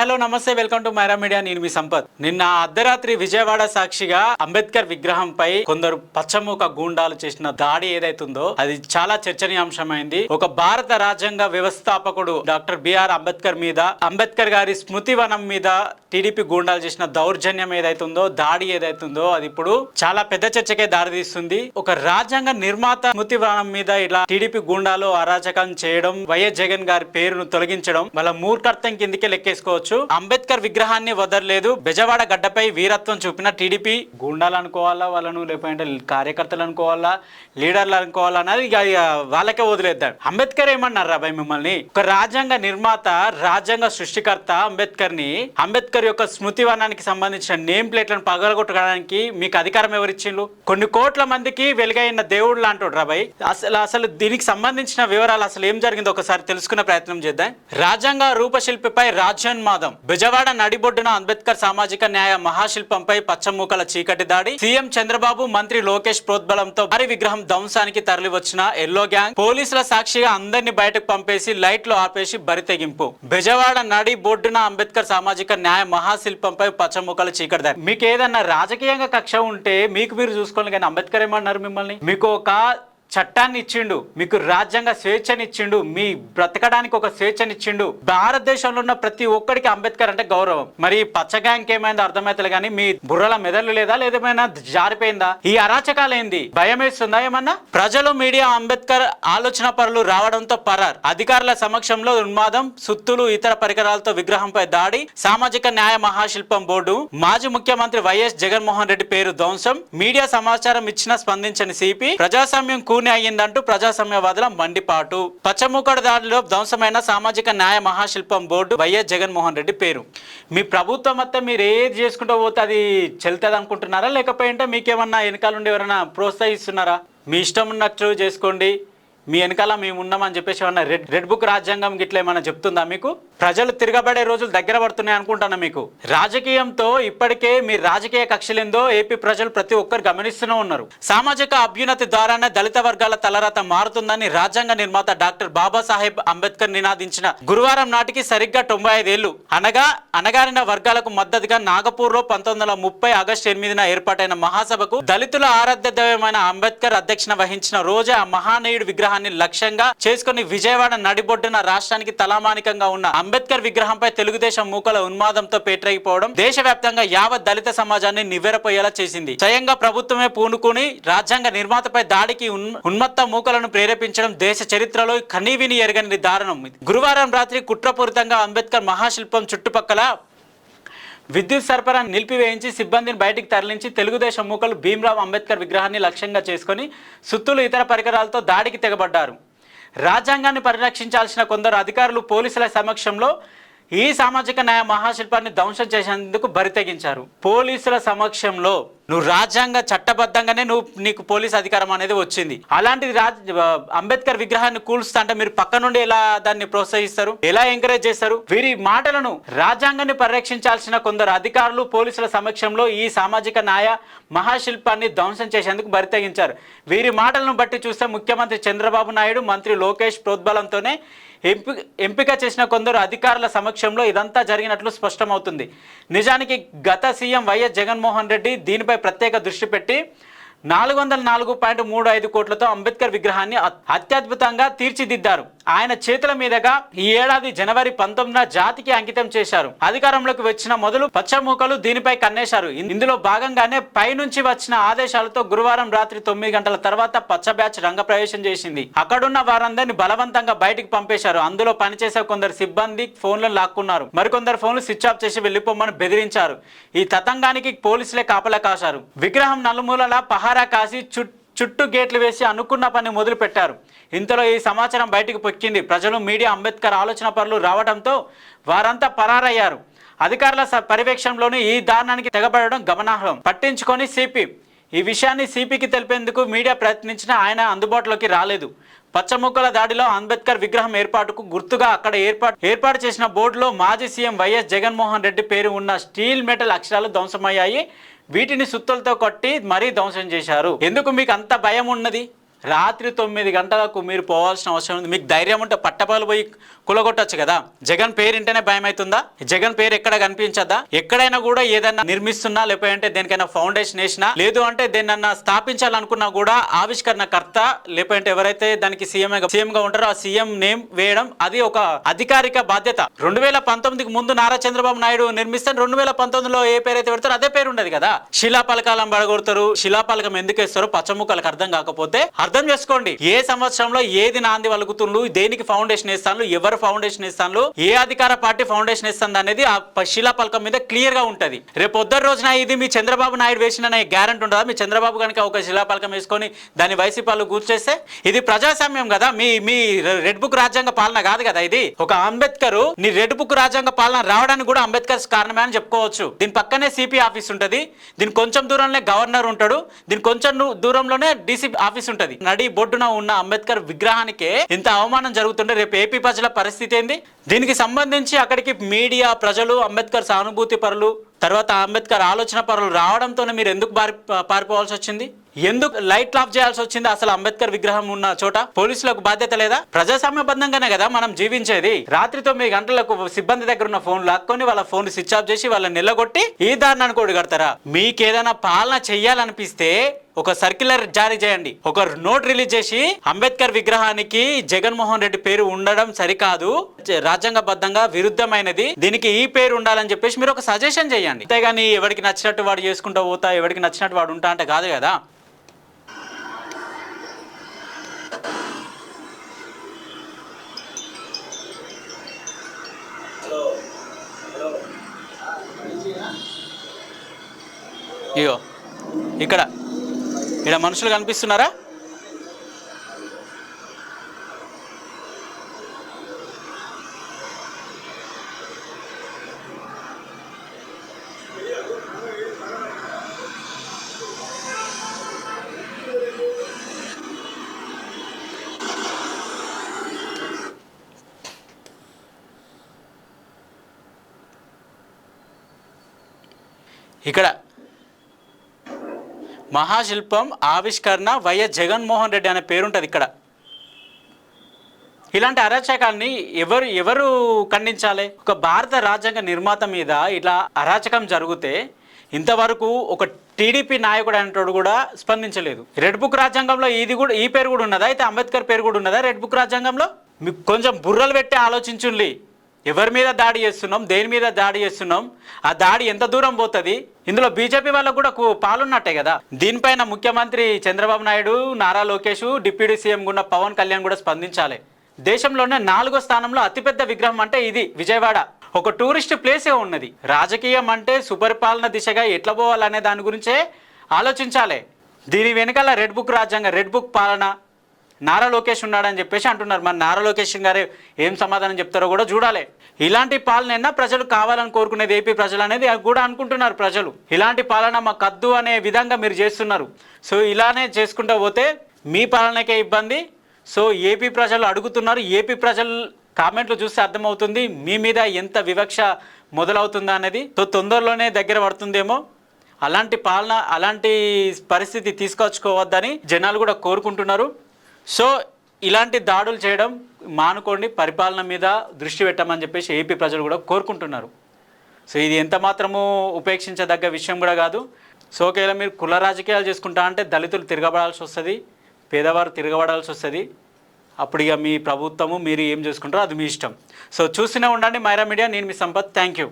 Hello నమస్తే, welcome to Myra media. నేను మీ సంపత్. నిన్న అర్ధరాత్రి విజయవాడ సాక్షిగా అంబేద్కర్ విగ్రహంపై కొందరు పచ్చమూక గూండాలు చేసిన దాడి ఏదైతుందో అది చాలా చర్చనీయాంశమైంది. ఒక భారత రాజ్యాంగ వ్యవస్థాపకుడు డాక్టర్ బిఆర్ అంబేద్కర్ మీద, అంబేద్కర్ గారి స్మృతి వనం మీద టీడీపీ గూండాలు చేసిన దౌర్జన్యం ఏదైతుందో, దాడి ఏదైతుందో అది ఇప్పుడు చాలా పెద్ద చర్చకే దారితీస్తుంది. ఒక రాజ్యాంగ నిర్మాత స్మృతి వనం మీద ఇలా టీడీపీ గూండాలు అరాచకం చేయడం, వైఎస్ జగన్ గారి పేరును తొలగించడం వాళ్ళ మూర్ఖత్వం కిందకే లెక్కేసుకోవచ్చు. అంబేద్కర్ విగ్రహాన్ని వదలలేదు. బెజవాడ గడ్డపై వీరత్వం చూపిన టీడీపీ గూండాలు అనుకోవాలా వాళ్ళను, లేకపోతే కార్యకర్తలు అనుకోవాలా, లీడర్లు అనుకోవాలా అన్నది వాళ్ళకే వదిలేద్దాం. అంబేద్కర్ ఏమన్నారు రాబాయ్ మిమ్మల్ని? ఒక రాజ్యాంగ నిర్మాత, రాజ్యాంగ సృష్టికర్త అంబేద్కర్ ని, అంబేద్కర్ యొక్క స్మృతి వనానికి సంబంధించిన నేమ్ ప్లేట్లను పగలగొట్టడానికి మీకు అధికారం ఎవరిచ్చిండ్రు? కొన్ని కోట్ల మందికి వెలుగైన దేవుడు లాంటి రాబాయ్. అసలు దీనికి సంబంధించిన వివరాలు అసలు ఏం జరిగిందో ఒకసారి తెలుసుకునే ప్రయత్నం చేద్దాం. రాజ్యాంగ రూపశిల్పిపై రాజ్యోన్మాదం. బెజవాడ నడిబొడ్డున అంబేద్కర్ సామాజిక న్యాయ మహాశిల్పంపై పచ్చమూకల చీకటి దాడి. సీఎం చంద్రబాబు, మంత్రి లోకేష్ ప్రోద్బలంతో భారీ విగ్రహం ధ్వంసానికి తరలి వచ్చిన ఎల్లో గ్యాంగ్. పోలీసుల సాక్షిగా అందరినీ బయటకు పంపేసి లైట్లు ఆపేసి బరితెగింపు. బెజవాడ నడిబొడ్డున అంబేద్కర్ సామాజిక న్యాయ మహాశిల్పంపై పచ్చమూకల చీకటి దాడి. మీకు ఏదన్నా రాజకీయంగా కక్ష ఉంటే మీకు మీరు చూసుకోండి, కానీ అంబేద్కర్ ఏమన్నారు మిమ్మల్ని? మీకు ఒక చట్టాన్ని ఇచ్చిండు, మీకు రాజ్యాంగ స్వేచ్ఛనిచ్చిండు, మీ బ్రతకడానికి ఒక స్వేచ్ఛనిచ్చిండు. భారతదేశంలో ఉన్న ప్రతి ఒక్కడికి అంబేద్కర్ అంటే గౌరవం. మరి పచ్చ గ్యాంగ్ ఏమైందో అర్థమైతే కానీ మీ బుర్రల మెదళ్ళు లేదా, లేదేమైనా జారిపోయిందా? ఈ అరాచకాలు ఏంది? భయం వేస్తుందా ఏమన్నా? ప్రజలు, మీడియా అంబేద్కర్ ఆలోచన పరులు రావడంతో పరార్. అధికారుల సమక్షంలో ఉన్మాదం, సుత్తులు, ఇతర పరికరాలతో విగ్రహంపై దాడి. సామాజిక న్యాయ మహాశిల్పం బోర్డు. మాజీ ముఖ్యమంత్రి వైఎస్ జగన్మోహన్ రెడ్డి పేరు ధ్వంసం. మీడియా సమాచారం ఇచ్చినా స్పందించని సిపి. ప్రజాస్వామ్యం అయ్యిందంటూ ప్రజాస్వామ్యవాదుల మండిపాటు. పచ్చమూకడ దాడిలో ధ్వంసమైన సామాజిక న్యాయ మహాశిల్పం బోర్డు, వైఎస్ జగన్మోహన్ రెడ్డి పేరు. మీ ప్రభుత్వం మొత్తం మీరు ఏది చేసుకుంటూ పోతే అది చెల్తుంది అనుకుంటున్నారా, లేకపోతే మీకేమన్నా వెనకాలండి ఎవరైనా ప్రోత్సహిస్తున్నారా? మీ ఇష్టం ఉన్నట్టు చేసుకోండి, మీ వెనకాల మేము ఉన్నామని చెప్పేసి ఏమన్నా రెడ్ బుక్ రాజ్యాంగం గిట్లా ఏమన్నా చెప్తుందా మీకు? ప్రజలు తిరగబడే రోజులు దగ్గర పడుతున్నాయి అనుకుంటున్నా. మీకు రాజకీయంతో ఇప్పటికే మీ రాజకీయ కక్షలేందో ఏపీ ప్రజలు ప్రతి ఒక్కరు గమనిస్తూనే ఉన్నారు. సామాజిక అభ్యున్నతి ద్వారానే దళిత వర్గాల తలరాత మారుతుందని రాజ్యాంగ నిర్మాత డాక్టర్ బాబాసాహెబ్ అంబేద్కర్ నినాదించిన గురువారం నాటికి సరిగ్గా 95 ఏళ్లు. అణగారిన వర్గాలకు మద్దతుగా నాగపూర్ లో 1930 ఆగస్టు 8న ఏర్పాటైన మహాసభకు దళితుల ఆరాధ్య దైవమైన అంబేద్కర్ అధ్యక్షత వహించిన రోజే ఆ మహానీయుడి విగ్రహాన్ని లక్ష్యంగా చేసుకుని విజయవాడ నడిబొడ్డున రాష్ట్రానికి తలామానికంగా ఉన్న అంబేద్కర్ విగ్రహంపై తెలుగుదేశం మూకల ఉన్మాదంతో పేటరేగిపోవడం దేశవ్యాప్తంగా యావత్ దళిత సమాజాన్ని నివ్వెరపోయేలా చేసింది. స్వయంగా ప్రభుత్వమే పూనుకుని రాజ్యాంగ నిర్మాతపై దాడికి ఉన్మత్త మూకలను ప్రేరేపించడం దేశ చరిత్రలో కనీవిని ఎరగని దారుణం. గురువారం రాత్రి కుట్రపూరితంగా అంబేద్కర్ మహాశిల్పం చుట్టుపక్కల విద్యుత్ సరఫరా నిలిపివేయించి సిబ్బందిని బయటికి తరలించి తెలుగుదేశం మూకలు భీమ్రావ్ అంబేద్కర్ విగ్రహాన్ని లక్ష్యంగా చేసుకుని సుత్తులు, ఇతర పరికరాలతో దాడికి తెగబడ్డారు. రాజ్యాంగాన్ని పరిరక్షించాల్సిన కొందరు అధికారులు పోలీసుల సమక్షంలో ఈ సామాజిక న్యాయ మహాశిల్పాన్ని ధ్వంసం చేసేందుకు బరితెగించారు. పోలీసుల సమక్షంలో నువ్వు రాజ్యాంగ చట్టబద్ధంగానే నీకు పోలీస్ అధికారం అనేది వచ్చింది. అలాంటిది అంబేద్కర్ విగ్రహాన్ని కూల్స్తా అంటే మీరు పక్క నుండి ఎలా దాన్ని ప్రోత్సహిస్తారు, ఎలా ఎంకరేజ్ చేస్తారు? వీరి మాటలను రాజ్యాంగాన్ని పరిరక్షించాల్సిన కొందరు అధికారులు పోలీసుల సమక్షంలో ఈ సామాజిక న్యాయ మహాశిల్పాన్ని ధ్వంసం చేసేందుకు బరితెగించారు. వీరి మాటలను బట్టి చూస్తే ముఖ్యమంత్రి చంద్రబాబు నాయుడు, మంత్రి లోకేష్ ప్రోద్బలంతోనే ఎంపిక చేసిన కొందరు అధికారుల సమక్షంలో ఇదంతా జరిగినట్లు స్పష్టమవుతుంది. నిజానికి గత సీఎం వైఎస్ జగన్మోహన్ రెడ్డి దీనిపై ప్రత్యేక దృష్టి పెట్టి 404.35 కోట్లతో అంబేద్కర్ విగ్రహాన్ని అత్యద్భుతంగా తీర్చిదిద్దారు. ఆయన చేతుల మీదుగా ఈ ఏడాది జనవరి 19న జాతికి అంకితం చేశారు. అధికారంలోకి వచ్చిన మొదలు పచ్చమూకలు దీనిపై కన్నేశారు. ఇందులో భాగంగానే పైనుంచి వచ్చిన ఆదేశాలతో గురువారం రాత్రి 9 గంటల తర్వాత పచ్చ బ్యాచ్ రంగప్రవేశం చేసింది. అక్కడున్న వారందరినీ బలవంతంగా బయటికి పంపేశారు. అందులో పనిచేసే కొందరు సిబ్బంది ఫోన్లను లాక్కున్నారు. మరికొందరు ఫోన్లు స్విచ్ ఆఫ్ చేసి వెళ్లిపోమని బెదిరించారు. ఈ తతంగానికి పోలీసులే కాపలా కాశారు. విగ్రహం నలుమూలలా పహారా కాసి చుట్టూ గేట్లు వేసి అనుకున్న పని మొదలు పెట్టారు. ఇంతలో ఈ సమాచారం బయటకు పొక్కింది. ప్రజలు, మీడియా అంబేద్కర్ ఆలోచన పరులు రావడంతో వారంతా పరారయ్యారు. అధికారుల పర్యవేక్షణలోనే ఈ దారుణానికి తెగబడడం గమనార్హం. పట్టించుకొని సిపి ఈ విషయాన్ని సిపికి తెలిపేందుకు మీడియా ప్రయత్నించినా ఆయన అందుబాటులోకి రాలేదు. పచ్చమూకల దాడిలో అంబేద్కర్ విగ్రహం ఏర్పాటుకు గుర్తుగా అక్కడ ఏర్పాటు చేసిన బోర్డులో మాజీ సీఎం వైఎస్ జగన్మోహన్ రెడ్డి పేరు ఉన్న స్టీల్ మెటల్ అక్షరాలు ధ్వంసమయ్యాయి. వీటిని సుత్తులతో కొట్టి మరీ ధ్వంసం చేశారు. ఎందుకు మీకు అంత భయం ఉన్నది? రాత్రి 9 గంటలకు మీరు పోవాల్సిన అవసరం ఉంది. మీకు ధైర్యం ఉంటే పట్టపాలు పోయి కులగొట్టచ్చు కదా. జగన్ పేరు ఇంటేనే భయం అవుతుందా? జగన్ పేరు ఎక్కడ కనిపించదా? ఎక్కడైనా కూడా ఏదైనా నిర్మిస్తున్నా లేకపోతే దేనికైనా ఫౌండేషన్ వేసినా లేదు అంటే దేన్నన్నా స్థాపించాలనుకున్నా కూడా ఆవిష్కరణకర్త లేకపోతే ఎవరైతే దానికి సీఎం గా ఉంటారో ఆ సీఎం నేమ్ వేయడం అది ఒక అధికారిక బాధ్యత. 2019కి ముందు నారా చంద్రబాబు నాయుడు నిర్మిస్తే 2019లో ఏ పేరు అయితే పెడతారో అదే పేరు ఉండదు కదా. శిలాపలకాలను పడగొడతారు. శిలాపలకం ఎందుకు వేస్తారో పచ్చముక్కలకు అర్థం కాకపోతే అర్థం చేసుకోండి. ఏ సంవత్సరంలో ఏది నాంది వలుకుతుండ్రు, దేనికి ఫౌండేషన్ ఇస్తాను, ఎవరు ఫౌండేషన్ ఇస్తాను, ఏ అధికార పార్టీ ఫౌండేషన్ ఇస్తుంది అనేది ఆ శిలాపలకం మీద క్లియర్ గా ఉంటది. రేపు పొద్దున్న రోజున ఇది మీ చంద్రబాబు నాయుడు వేసిన గ్యారెంటీ ఉండదా? మీ చంద్రబాబు కనుక ఒక శిలాపలకం వేసుకొని దాన్ని వైసీపీ వాళ్ళు కూర్చేస్తే ఇది ప్రజాస్వామ్యం కదా. మీ రెడ్ బుక్ రాజ్యాంగ పాలన కాదు కదా. ఇది ఒక అంబేద్కర్ నీ రెడ్ బుక్ రాజ్యాంగ పాలన రావడానికి కూడా అంబేద్కర్ కారణమే అని చెప్పుకోవచ్చు. దీని పక్కనే సిపి ఆఫీస్ ఉంటది. దీని కొంచెం దూరంలో గవర్నర్ ఉంటాడు. దీని కొంచెం దూరంలోనే డీసీ ఆఫీస్ ఉంటది. నడి బొడ్డున ఉన్న అంబేద్కర్ విగ్రహానికే ఇంత అవమానం జరుగుతుంటే రేపు ఏపీ ప్రజల పరిస్థితి ఏంది? దీనికి సంబంధించి అక్కడికి మీడియా, ప్రజలు, అంబేద్కర్ సానుభూతి పరులు, తర్వాత అంబేద్కర్ ఆలోచన పరులు రావడంతోనే మీరు ఎందుకు పారిపోవాల్సి వచ్చింది? ఎందుకు లైట్ ఆఫ్ చేయాల్సి వచ్చింది? అసలు అంబేద్కర్ విగ్రహం ఉన్న చోట పోలీసులకు బాధ్యత లేదా? ప్రజాస్వామ్యబద్ధంగానే కదా మనం జీవించేది. రాత్రి 9 గంటలకు సిబ్బంది దగ్గర ఉన్న ఫోన్ లాక్కొని వాళ్ళ ఫోన్ స్విచ్ ఆఫ్ చేసి వాళ్ళని నిలగొట్టి ఈ దారుణాన్ని కూడా కడతారా? మీకేదైనా పాలన చెయ్యాలనిపిస్తే ఒక సర్క్యులర్ జారీ చేయండి, ఒక నోట్ రిలీజ్ చేసి అంబేద్కర్ విగ్రహానికి జగన్మోహన్ రెడ్డి పేరు ఉండడం సరికాదు, రాజ్యాంగబద్ధంగా విరుద్ధమైనది, దీనికి ఈ పేరు ఉండాలని చెప్పేసి మీరు ఒక సజెషన్ చేయండి. అంతేగాని ఎవరికి నచ్చినట్టు వాడు చేసుకుంటూ పోతా, ఎవరికి నచ్చినట్టు వాడు ఉంటా అంటే కాదు కదా. ఇగో ఇక్కడ మనుషులు కనిపిస్తున్నారా? ఇక్కడ మహాశిల్పం ఆవిష్కరణ వైఎస్ జగన్మోహన్ రెడ్డి అనే పేరుంటుంది. ఇక్కడ ఇలాంటి అరాచకాన్ని ఎవరు ఖండించాలి? ఒక భారత రాజ్యాంగ నిర్మాత మీద ఇట్లా అరాచకం జరిగితే ఇంతవరకు ఒక టీడీపీ నాయకుడు అనేటోడు కూడా స్పందించలేదు. రెడ్ బుక్ రాజ్యాంగంలో ఈ పేరు కూడా ఉన్నదా? అయితే అంబేద్కర్ పేరు కూడా ఉన్నదా రెడ్ బుక్ రాజ్యాంగంలో? మీకు కొంచెం బుర్రలు పెట్టి ఆలోచించుండి. ఎవరి మీద దాడి చేస్తున్నాం, దేని మీద దాడి చేస్తున్నాం, ఆ దాడి ఎంత దూరం పోతుంది? ఇందులో బీజేపీ వాళ్ళకు కూడా పాలున్నట్టే కదా. దీనిపైన ముఖ్యమంత్రి చంద్రబాబు నాయుడు, నారా లోకేష్, డిప్యూటీ సీఎం ఉన్న పవన్ కళ్యాణ్ కూడా స్పందించాలి. దేశంలోనే 4వ స్థానంలో అతిపెద్ద విగ్రహం అంటే ఇది విజయవాడ. ఒక టూరిస్ట్ ప్లేసే ఉన్నది. రాజకీయం అంటే సుపరిపాలన దిశగా ఎట్లా పోవాలనే దాని గురించే ఆలోచించాలి. దీని వెనకాల రెడ్ బుక్ రాజ్యాంగం, రెడ్ బుక్ పాలన, నారా లోకేష్ ఉన్నాడని చెప్పేసి అంటున్నారు. మరి నారా లోకేష్ గారు ఏం సమాధానం చెప్తారో కూడా చూడాలి. ఇలాంటి పాలన ప్రజలు కావాలని కోరుకునేది ఏపీ ప్రజలు అనేది కూడా అనుకుంటున్నారు. ప్రజలు ఇలాంటి పాలన మాకు కద్దు అనే విధంగా మీరు చేస్తున్నారు. సో ఇలానే చేసుకుంటూ పోతే మీ పాలనకే ఇబ్బంది. సో ఏపీ ప్రజలు అడుగుతున్నారు. ఏపీ ప్రజలు కామెంట్లు చూస్తే అర్థమవుతుంది మీ మీద ఎంత వివక్ష మొదలవుతుందా అనేది. సో తొందరలోనే దగ్గర పడుతుందేమో. అలాంటి పాలన, అలాంటి పరిస్థితి తీసుకొచ్చుకోవద్దని జనాలు కూడా కోరుకుంటున్నారు. సో ఇలాంటి దాడులు చేయడం మానుకోండి, పరిపాలన మీద దృష్టి పెట్టమని చెప్పేసి ఏపీ ప్రజలు కూడా కోరుకుంటున్నారు. సో ఇది ఎంత మాత్రము ఉపేక్షించదగ్గ విషయం కూడా కాదు. సో ఒకవేళ మీరు కుల రాజకీయాలు చేసుకుంటా అంటే దళితులు తిరగబడాల్సి వస్తుంది, పేదవారు తిరగబడాల్సి వస్తుంది. అప్పుడు ఇక మీ ప్రభుత్వము మీరు ఏం చేసుకుంటారో అది మీ ఇష్టం. సో చూస్తూనే ఉండండి మైరా మీడియా. నేను మీ సంపత్. Thank you.